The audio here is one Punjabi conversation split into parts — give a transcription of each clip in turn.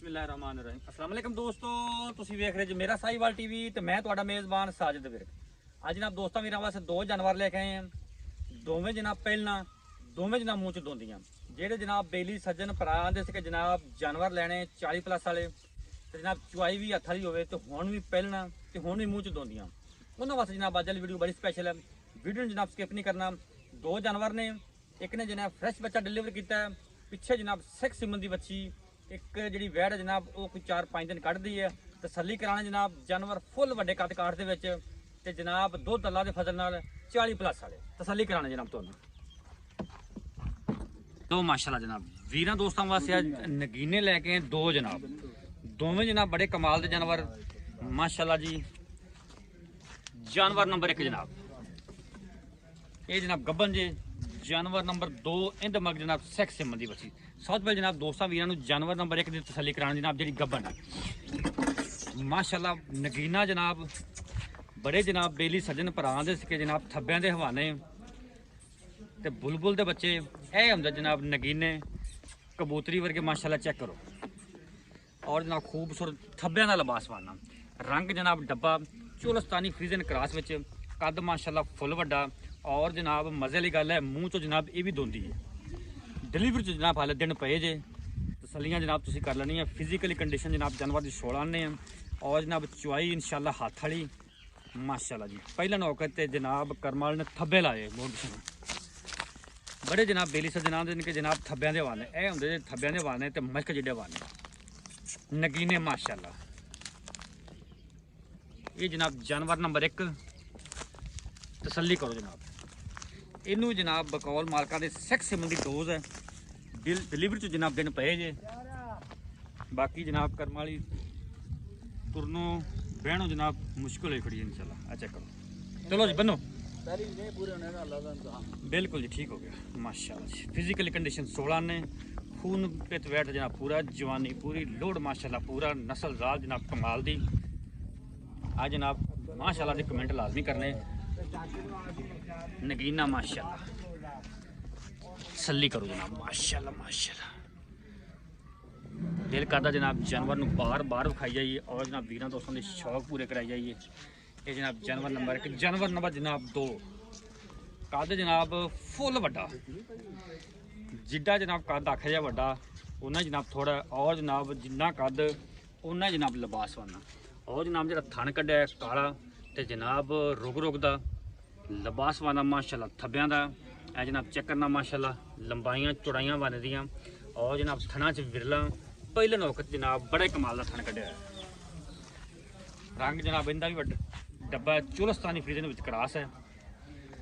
ਬਿਸਮਿਲ੍ਲਾਹਿਰਰਹਿਮਾਨਿਰਰਹੀਮ। अस्सलाम वालेकुम ਦੋਸਤੋ, ਤੁਸੀਂ ਵੇਖ ਰਹੇ ਜੀ ਮੇਰਾ ਸਾਹੀਵਾਲ ਟੀਵੀ ਤੇ ਮੈਂ ਤੁਹਾਡਾ ਮੇਜ਼ਬਾਨ ਸਾਜਿਦ ਵਿਰਕ। ਅੱਜ ਜਨਾਬ ਦੋਸਤਾਂ ਵੀਰਾਂ ਵਾਸਤੇ ਦੋ ਜਾਨਵਰ ਲੈ ਕੇ ਆਏ ਹਾਂ। ਦੋਵੇਂ ਜਨਾਬ ਪਹਿਲਾਂ ਦੋਵੇਂ ਜਨਾਬ ਮੂੰਹ ਚ ਦੋਂਦੀਆਂ। ਜਿਹੜੇ ਜਨਾਬ ਬੇਲੀ ਸੱਜਣ ਭਰਾ ਆਂਦੇ ਸੀ ਕਿ ਜਨਾਬ ਜਾਨਵਰ ਲੈਣੇ 40 ਪਲੱਸ ਵਾਲੇ ਤੇ ਜਨਾਬ ਚੁਆਈ ਵੀ ਹੱਥ ਵਾਲੀ ਹੋਵੇ ਤੇ ਹੁਣ ਵੀ ਪਹਿਲਾਂ ਤੇ ਹੁਣ ਵੀ ਮੂੰਹ ਚ ਦੋਂਦੀਆਂ, ਉਹਨਾਂ ਵਾਸਤੇ ਜਨਾਬ ਅੱਜ ਵਾਲੀ ਵੀਡੀਓ ਬੜੀ ਸਪੈਸ਼ਲ ਹੈ। ਵੀਡੀਓ ਨੂੰ ਜਨਾਬ ਸਕਿਪ ਨਹੀਂ ਕਰਨਾ। ਦੋ ਜਾਨਵਰ ਨੇ, ਇੱਕ ਨੇ ਜਨਾਬ ਫਰੈਸ਼ ਬੱਚਾ ਡਿਲੀਵਰ ਕੀਤਾ ਹੈ, ਪਿੱਛੇ ਜਨਾਬ ਸਿੱਖ ਸਿਮਨ ਦੀ ਬੱਚੀ, ਇੱਕ ਜਿਹੜੀ ਵੈੜ ਜਨਾਬ ਉਹ ਕੋਈ 4-5 ਦਿਨ ਕੱਢਦੀ ਹੈ। ਤਸੱਲੀ ਕਰਾਣਾ ਜਨਾਬ ਜਾਨਵਰ ਫੁੱਲ ਵੱਡੇ ਕੱਦ ਕਾਠ ਦੇ ਵਿੱਚ ਤੇ ਜਨਾਬ ਦੁੱਧ ਅੱਲਾ ਦੇ ਫਜ਼ਲ ਨਾਲ 40 ਪਲੱਸ ਵਾਲੇ ਤਸੱਲੀ ਕਰਾਣਾ ਜਨਾਬ ਤੁਹਾਨੂੰ। ਦੋ ਮਾਸ਼ਾਅੱਲਾ ਜਨਾਬ ਵੀਰਾਂ ਦੋਸਤਾਂ ਵਾਸਤੇ ਅੱਜ ਨਗੀਨੇ ਲੈ ਕੇ ਆਏ ਦੋ ਜਨਾਬ, ਦੋਵੇਂ ਜਨਾਬ ਬੜੇ ਕਮਾਲ ਦੇ ਜਾਨਵਰ ਮਾਸ਼ਾਅੱਲਾ ਜੀ। ਜਾਨਵਰ ਨੰਬਰ 1 ਜਨਾਬ ਇਹ ਜਨਾਬ ਗੱਬਨ ਜੇ, ਜਾਨਵਰ ਨੰਬਰ 2 ਇੰਦ ਮਗ ਜਨਾਬ ਸਿੱਖ ਸਿਮਨ ਦੀ ਬੱਚੀ। ਸਭ ਤੋਂ ਜਨਾਬ ਦੋਸਤਾਂ ਵੀਰਾਂ ਨੂੰ ਜਾਨਵਰ ਨੰਬਰ 1 ਦੀ ਤਸੱਲੀ ਕਰਾਉਣ ਜਨਾਬ ਜਿਹੜੀ ਗੱਬਨ ਹੈ ਮਾਸ਼ਾਅੱਲਾ ਨਗੀਨਾ ਜਨਾਬ ਬੜੇ ਜਨਾਬ ਬੇਲੀ ਸੱਜਣ ਭਰਾ ਦੇ ਸਿੱਕੇ ਜਨਾਬ ਥੱਬਿਆਂ ਦੇ ਹਵਾਨੇ ਤੇ ਬੁਲਬੁਲ ਦੇ ਬੱਚੇ ਇਹ ਹੁੰਦੇ ਜਨਾਬ ਨਗੀਨੇ ਕਬੂਤਰੀ ਵਰਗੇ ਮਾਸ਼ਾਅੱਲਾ ਚੈੱਕ ਕਰੋ। ਔਰ ਜਨਾਬ ਖੂਬਸੂਰਤ ਥੱਬਿਆਂ ਦਾ ਲਿਬਾਸ ਵਾਨਾ ਰੰਗ ਜਨਾਬ ਡੱਬਾ ਚੋਲਸਤਾਨੀ ਫਰੀਜ਼ਨ ਕਰਾਸ ਵਿੱਚ ਕੱਦ ਮਾਸ਼ਾਅੱਲਾ ਫੁੱਲ ਵੱਡਾ। ਔਰ ਜਨਾਬ ਮਜ਼ੇ ਵਾਲੀ ਗੱਲ ਹੈ ਮੂੰਹ ਚੋਂ ਜਨਾਬ ਇਹ ਵੀ ਦੋਂਦੀ ਹੈ। ਡਿਲੀਵਰੀ ਚ ਜਨਾਬ ਹਾਲੇ ਦਿਨ ਪਏ ਜੇ, ਤਸੱਲੀਆਂ ਜਨਾਬ ਤੁਸੀਂ ਕਰ ਲੈਣੀ ਹੈ। ਫਿਜ਼ੀਕਲੀ ਕੰਡੀਸ਼ਨ ਜਨਾਬ ਜਾਨਵਰ ਦੀ 16 ਆਨੇ ਆ ਔਰ ਜਨਾਬ ਚੁਆਈ ਇਨਸ਼ਾਅੱਲਾ ਹੱਥ ਵਾਲੀ ਮਾਸ਼ਾਅੱਲਾ ਜੀ। ਪਹਿਲਾਂ ਨੌਕਰ ਤੇ ਜਨਾਬ ਕਰਮਾਲ ਨੇ ਥੱਬੇ ਲਾਏ ਬਹੁਤ ਬੜੇ ਜਨਾਬ ਬੇਲੀ ਸੱਜਣਾ ਦੇ ਨੇ ਕਿ ਜਨਾਬ ਥੱਬਿਆਂ ਦੇ ਹਵਾਨੇ ਇਹ ਹੁੰਦੇ ਥੱਬਿਆਂ ਦੇ ਹਵਾਨੇ ਤੇ ਮਸ਼ਕ ਜਿਹੜੇ ਹਵਾਨੇ ਨਗੀਨੇ ਮਾਸ਼ਾਅੱਲਾ। ਇਹ ਜਨਾਬ ਜਾਨਵਰ ਨੰਬਰ 1 ਤਸੱਲੀ ਕਰੋ ਜਨਾਬ। ਇਹਨੂੰ ਜਨਾਬ ਬਕੌਲ ਮਾਲਕਾਂ ਦੇ ਸਿੱਖ ਸਿਮਨ ਦੀ ਡੋਜ਼ ਹੈ। ਡਿਲੀਵਰੀ ਚ ਜਨਾਬ ਦਿਨ ਪਏ ਜੇ, ਬਾਕੀ ਜਨਾਬ ਕਰਮ ਵਾਲੀ ਤੁਰਨੋਂ ਬਹਿਣੋਂ ਜਨਾਬ ਮੁਸ਼ਕਿਲ ਹੋਈ ਖੜੀ ਇਨਸ਼ਾਅੱਲਾ। ਆ ਚੈੱਕ ਕਰੋ। ਚਲੋ ਜੀ ਬੰਨੋ ਬਿਲकुल जी ठीक हो गया माशाल्लाह जी। फिजिकली कंडीशन 16 ने खून पित वैट जनाब पूरा जवानी पूरी लोड माशाल्लाह पूरा नस्ल जाल जनाब कमाल दी। आ जनाब माशाल्लाह दे कमेंट लाजमी करने नगीना माशाल्लाह तसल्ली करो जनाब माशाल्लाह माशाल्लाह। दिल करदा जनाब जानवर नूं बार बार विखाई जाइए और जनाब वीरां दोस्तों के शौक पूरे कराई जाइए। ये जनाब जानवर नंबर 1 जानवर नंबर जनाब 2 कद जनाब फुल वड्डा जिड्डा जनाब कद आखिया जा वड्डा उन्ना जनाब थोड़ा और जनाब जिन्ना कद उन्ना जनाब लिबास वाना और जनाब जो थन कड्ढिया काला ते जनाब रुग रुग दा लिबास वाना माशाल्लाह थब्बियां दा ए जनाब चेक करना माशाल्लाह लंबाइयां चौड़ाइयां बन दियां और जनाब थना च विरला पहले नौकत जनाब बड़े कमाल दा थन कड्ढिया रंग जनाब इंदा भी वड्डा डब्बा चोलस्तानी फ्रीजन विच क्रास है।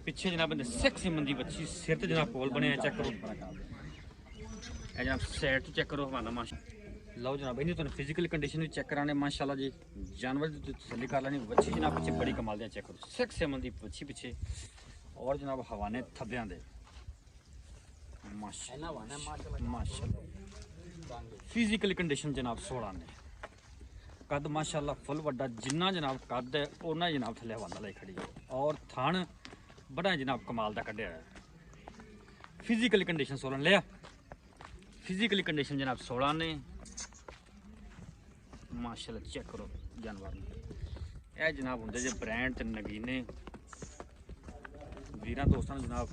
पिछे जनाब सिख सिमन की बच्ची सिर ते जनाब पोल बने चेक करो। जनाब सैड तो चेक करो हवाना माशा। लो जनाब इन्हें तुम फिजिकल कंडीशन भी चेक कराने माशाल्लाह जी। जानवर की तसल्ली कर लेनी बच्ची जनाब पिछे बड़ी कमाल दियां चेक करो। सिख सिमन की बच्ची पिछे और जनाब हवाने थब्बियां दे माशाल्लाह माशाल्लाह। फिजिकल कंडीशन जनाब 16 ने कद माशाल्लाह फुल वड्डा जिन्ना जनाब कद है उन्ना जनाब थले हवाना लाई खड़ी है और थान बड़ा जनाब कमाल का कढ़िया है। फिजिकली कंडीशन 16 लिया फिजिकली कंडीशन जनाब 16 ने माशाल्लाह चेक करो जानवर यह जनाब होंगे जो ब्रांड ते नगीने वीरां दोस्तों जनाब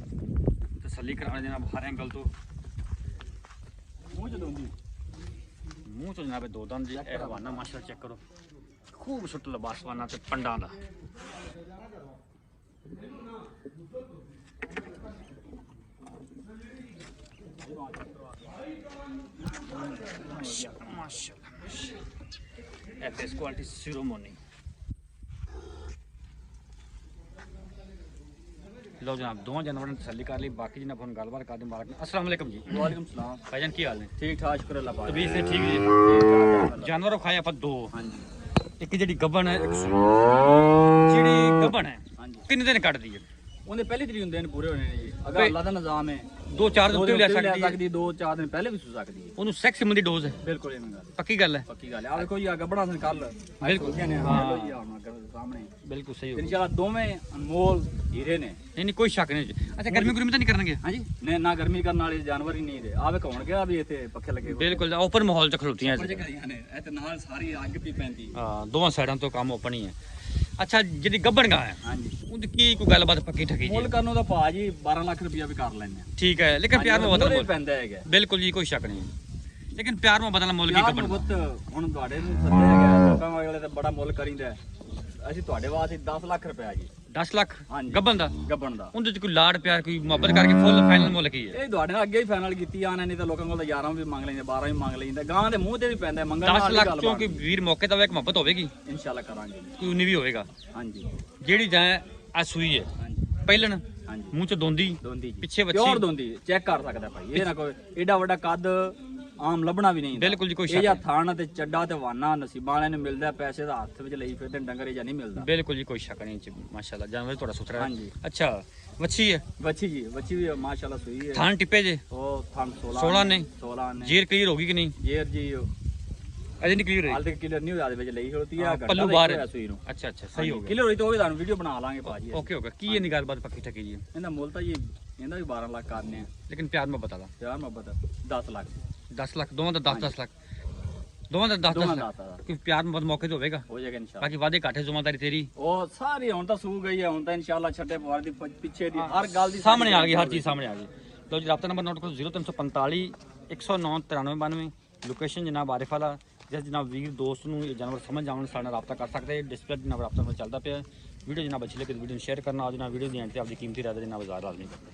तसल्ली कराने जनाब हर एंगल तो मूँह तो जनाब दो दंद जी हवाना माशाल्लाह चेक करो खूबसूरत लिबासवाना ते पंडा दा माशाल्लाह एफएस क्वालिटी सिरोमोनी। लो जनाब दो जानवर ने तसल्ली कर ली बाकी जनाब हम गलबात कर दें मालिक। अस्सलाम वालेकुम जी। वालेकुम सलाम भाईजान की हाल ने? ठीक ठाक शुक्र अल्लाह पाक। तबीयत से ठीक जी। जानवर खाए आप दो हाँ जी एक जी गबन है जी गबन है हाँ जी कितने दिन कट दी है? उन्हें पहली तरीक होंगे पूरे होने ने जी अगर अल्लाह का निजाम है 2-4 ਦਿਨ ਉੱਤੇ ਵੀ ਲੈ ਲੈ ਸਕਦੀ ਹੈ, ਸਕਦੀ 2-4 ਦਿਨ ਪਹਿਲੇ ਵੀ ਸੂ ਸਕਦੀ ਹੈ। ਉਹਨੂੰ ਸੈਕਸ ਸੰਬੰਧੀ ਡੋਜ਼ ਹੈ, ਬਿਲਕੁਲ ਇਹ ਗੱਲ ਪੱਕੀ ਗੱਲ ਹੈ। ਪੱਕੀ ਗੱਲ ਹੈ। ਆ ਵੇਖੋ ਜੀ ਆ ਗੱਬੜਾ ਸਨ ਕੱਲ ਬਿਲਕੁਲ। ਹਾਂ ਜੀ ਆਉਣਾ ਸਾਹਮਣੇ ਬਿਲਕੁਲ ਸਹੀ ਹੋ ਗਿਆ। ਇਨਸ਼ਾਅੱਲਾ ਦੋਵੇਂ ਅਨਮੋਲ ਹੀਰੇ ਨੇ। ਨਹੀਂ ਕੋਈ ਸ਼ੱਕ ਨਹੀਂ। ਅੱਛਾ ਗਰਮੀ ਗੁਰਮੀ ਤਾਂ ਨਹੀਂ ਕਰਨਗੇ? ਹਾਂਜੀ ਨਹੀਂ ਨਾ ਗਰਮੀ ਕਰਨ ਵਾਲੇ ਜਾਨਵਰ ਹੀ ਨਹੀਂ ਰਹੇ। ਆ ਵੇਖ ਹੁਣ ਗਿਆ ਵੀ ਇੱਥੇ ਪੱਖੇ ਲੱਗੇ ਹੋਏ ਬਿਲਕੁਲ ਓਪਨ ਮਾਹੌਲ 'ਚ ਖਲੋਤੀਆਂ ਪੱਖੇ ਕਰੀਆਂ ਨੇ ਇਹ ਤੇ ਨਾਲ ਸਾਰੀ ਅੱਗ ਵੀ ਪੈਂਦੀ। ਹਾਂ ਦੋਵਾਂ ਸਾਈਡਾਂ ਤੋਂ ਕੰਮ ਓਪਨ ਹੀ ਹੈ। ਅੱਛਾ ਜਿਹੜੀ ਗੱਬਣ ਗਾਂ ਹੈ ਹਾਂਜੀ ਉਹਦੀ ਕੀ ਕੋਈ ਗੱਲਬਾਤ ਪੱਕੀ ਠੱਕੀ ਜੀ? ਮੁੱਲ ਕਰਨ ਦਾ ਭਾਅ ਜੀ 12 ਲੱਖ ਰੁਪਇਆ ਵੀ ਕਰ ਲੈਂਦੇ ਆ। ਠੀਕ ਹੈ ਲੇਕਿਨ ਪਿਆਰ ਹਾਂਜੀ, ਮੁਹੱਬਤ ਉਹਦੇ ਨਾਲ ਪੈਂਦਾ ਹੈਗਾ ਬਿਲਕੁਲ ਜੀ ਕੋਈ ਸ਼ੱਕ ਨਹੀਂ, ਲੇਕਿਨ ਪਿਆਰ ਮੁਹੱਬਤ ਨਾਲ ਮੁੱਲ ਕੀ ਯਾਰ ਗੱਬਣ? ਮੁਹੱਬਤ ਹੁਣ ਤੁਹਾਡੇ ਨੂੰ ਸੱਦਿਆ ਹੈਗਾ ਲੋਕਾਂ ਵਾਲੇ ਤੇ ਬੜਾ ਮੁੱਲ ਕਰੀਂਦਾ ਹੈ। ਅਸੀਂ ਤੁਹਾਡੇ ਵਾਸਤੇ 10 ਲੱਖ ਰੁਪਇਆ ਜੀ। 10 ਲੱਖ ਹਾਂਜੀ। ਗੱਬਣ ਦਾ? ਗੱਬਣ ਦਾ ਉਹਦੇ 'ਚ ਕੋਈ ਲਾੜ ਪਿਆਰ ਕੋਈ ਮੁਹੱਬਤ ਕਰਕੇ ਫੁੱਲ ਫਾਈਨਲ ਮੁੱਲ ਕੀ ਹੈ? ਇਹ ਤੁਹਾਡੇ ਨਾਲ ਅੱਗੇ ਹੀ ਫਾਈਨਲ ਕੀਤੀ ਆ ਨਹੀਂ ਤਾਂ ਲੋਕਾਂ ਕੋਲ ਤਾਂ 11 ਵੀ ਮੰਗ ਲੈਂਦੇ 12 ਵੀ ਮੰਗ ਲੈਂਦੇ ਗਾਂ ਦੇ ਮੂੰਹ ਤੇ ਵੀ ਪੈਂਦਾ ਮੰਗਣ 10 ਨਾਲ ਹੀ ਲੱਖ ਗੱਲ ਚੋਂ ਕੋਈ ਵੀਰ ਮੌਕੇ ਤੇ ਇੱਕ ਮੁਹੱਬਤ ਹੋਵੇਗੀ, ਇਨਸ਼ਾਅੱਲਾ ਕਰਾਂਗੇ। ਕੋਈ ਉਨੀ ਵੀ ਹੋਵੇਗਾ। ਹਾਂਜੀ ਜਿਹੜੀ ਜਾਂ ਆ ਸੂਈ ਹੈ ਹਾਂਜੀ ਪਹਿਲਣ ਹਾਂਜੀ ਮੂੰਹ 'ਚ ਦੋਂਦੀ ਦੋਂਦੀ ਜੀ ਪਿੱਛੇ ਪਿਓਰ ਵੱਛੀ ਦੋਂਦੀ ਚੈੱਕ ਕਰ ਸਕਦਾ ਭਾਈ ਇਹ ਨਾ ਕੋਈ ਏਡਾ ਵੱਡਾ ਕੱਦ ਆਮ ਲੱਭਣਾ ਵੀ ਨਹੀਂ। ਬਿਲਕੁਲ ਜੀ ਕੋਈ ਇਹ ਸ਼ੱਕ ਜਾਂ ਨਹੀਂ। ਥਾਣ ਤੇ ਚੱਡਾ ਤੇ ਵਾਨਾ ਨਸੀਬਾਂ ਵਾਲਿਆਂ ਨੂੰ ਮਿਲਦਾ ਪੈਸੇ ਦਾ ਹੱਥ ਵਿੱਚ ਲਈ ਫਿਰਦੇ ਨੇ ਡੰਗਰ ਜਾਂ ਨਹੀਂ ਮਿਲਦਾ। ਬਿਲਕੁਲ ਜੀ ਕੋਈ ਸ਼ੱਕ ਨਹੀਂ ਜੀ ਮਾਸ਼ਾਅੱਲਾ ਜਾਨਵਰ ਤੁਹਾਡਾ ਸੁਥਰਾ ਹੈ। ਹਾਂਜੀ ਅੱਛਾ ਵੱਛੀ ਹੈ ਬੱਚੀ ਜੀ ਬੱਚੀ ਵੀ ਮਾਸ਼ਾਅੱਲਾ ਸੂਈ ਹੈ। ਥਾਨ ਟਿੱਪੇ ਜੇ ਉਹ ਥਾਂ 16 ਨੇ 16 ਨੇ ਜੀਰ ਕਲੀਅਰ ਹੋ ਗਈ ਕਿ ਨਹੀਂ? ਜੇਰ ਜੀ ਅਜੇ ਨਹੀਂ ਕਲੀਅਰ ਹਾਲ ਹੋਈ। ਤੱਕ ਕਿਲਰ ਨਹੀਂ ਹੋਇਆ ਦੇ ਵਿੱਚ ਲਈ ਹੋਤੀ ਆ ਘੰਟਾ ਪੱਲੂ ਤਾਂ ਬਾਹਰ ਇੱਕ ਹੈ। ਹੋਇਆ ਸੂਈ ਨੂੰ। ਅੱਛਾ ਅੱਛਾ ਸਹੀ ਹੋ ਗਿਆ। ਕਿਲਰ ਹੋਈ ਤਾਂ ਉਹ ਵੀ ਤੁਹਾਨੂੰ ਵੀਡੀਓ ਬਣਾ ਲਾਂਗੇ ਭਾਜੀ। ਓਕੇ ਓਕੇ ਕੀ ਇਹ ਗੱਲਬਾਤ ਪੱਕੀ ਠੱਕੀ ਜੀ? ਇਹਦਾ ਮੁੱਲ ਤਾਂ ਜੀ ਇਹਦਾ ਵੀ 12 ਲੱਖ ਕਰਨੇ ਆ। ਲੇਕਿਨ ਪਿਆਰ ਮੁਹੱਬਤ ਵਾਲਾ ਯਾਰ ਮੁਹੱਬਤ 10 ਲੱਖ 10 ਲੱਖ ਦੋਵਾਂ ਦਾ 10 ਲੱਖ ਦੋਵਾਂ ਦਾ 10 ਦੋਵਾਂ ਲੱਖ ਦਾ ਕੋਈ ਪਿਆਰ ਮੁਹੱਬਤ ਮੌਕੇ ਤੇ ਹੋਵੇਗਾ। ਹੋ ਜਾਏਗਾ ਇਨਸ਼ਾਅੱਲਾ। ਬਾਕੀ ਵਾਦੇ ਘਾਟੇ ਜ਼ਿੰਮੇਵਾਰੀ ਤੇਰੀ ਉਹ ਸਾਰੀ ਹੁਣ ਤਾਂ ਸੂ ਗਈ ਹੈ ਹੁਣ ਤਾਂ ਇਨਸ਼ਾਅੱਲਾ ਛੱਡੇ ਪਵਾਰ ਦੀ ਪਿੱਛੇ ਦੀ ਹਰ ਗੱਲ ਦੀ ਸਾਹਮਣੇ ਆ ਗਈ, ਹਰ ਚੀਜ਼ ਸਾਹਮਣੇ ਆ ਗਈ। ਲਓ ਜੀ ਰਾਬਤਾ ਨੰਬਰ ਨੋਟ ਕਰੋ 0345 109 9392। ਲੋਕੇਸ਼ਨ ਜਨਾਬ ਆਰਿਫ ਵਾਲਾ। ਜਿਸ ਜਨਾਬ ਵੀਰ ਦੋਸਤ ਨੂੰ ਇਹ ਜਾਨਵਰ ਸਮਝ ਆਉਣ ਸਾਡੇ ਨਾਲ ਰਾਬਤਾ ਕਰ ਸਕਦੇ। ਡਿਸਪਲੇ ਜਨਾਬ ਰਾਬਤਾ ਨੰਬਰ ਚੱਲਦਾ ਪਿਆ। ਵੀਡੀਓ ਜਨਾਬ ਅੱਛੀ ਲੱਗੇ ਤਾਂ ਵੀਡੀਓ ਨੂੰ ਸ਼ੇਅਰ ਕਰਨਾ। ਅੱਜ ਨਾਲ ਵੀਡੀਓ ਦੀ ਐਂਡ ਤੇ ਆਪਦੀ ਕੀਮਤੀ ਰਾਏ ਦਾ ਜਨਾਬ ਬਾਜ਼ਾਰ ਲਾਜ਼ਮੀ ਕਰਨਾ।